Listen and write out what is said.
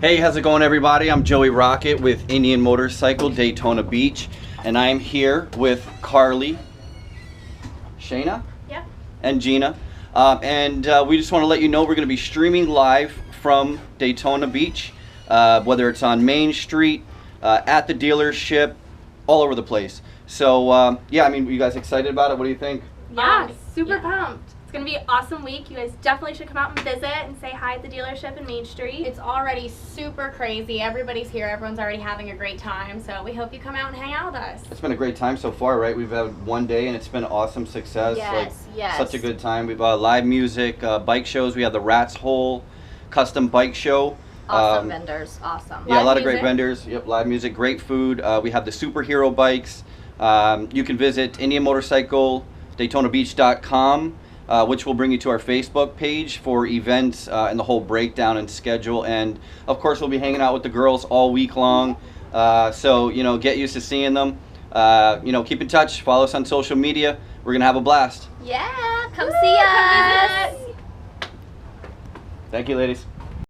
Hey, how's it going, everybody? I'm Joey Rocket with Indian Motorcycle Daytona Beach, and I'm here with Carly, Shayna, yeah, and Gina. We just want to let you know we're going to be streaming live from Daytona Beach, whether it's on Main Street, at the dealership, all over the place. So, yeah, I mean, are you guys excited about it? What do you think? yeah, super pumped. It's gonna be an awesome week. You guys definitely should come out and visit and say hi at the dealership in Main Street. It's already super crazy. Everybody's here. Everyone's already having a great time. So we hope you come out and hang out with us. It's been a great time so far, right? We've had one day and it's been awesome success. Yes. Such a good time. We've live music, bike shows. We have the Rat's Hole custom bike show. Awesome vendors. Awesome. Yeah, a lot of music. great vendors. Yep, live music, great food. We have the superhero bikes. You can visit Indian Motorcycle, DaytonaBeach.com. Which will bring you to our Facebook page for events and the whole breakdown and schedule. And of course, we'll be hanging out with the girls all week long. So, you know, get used to seeing them. You know, keep in touch. Follow us on social media. We're going to have a blast. Yeah, come see us. Come visit. Thank you, ladies.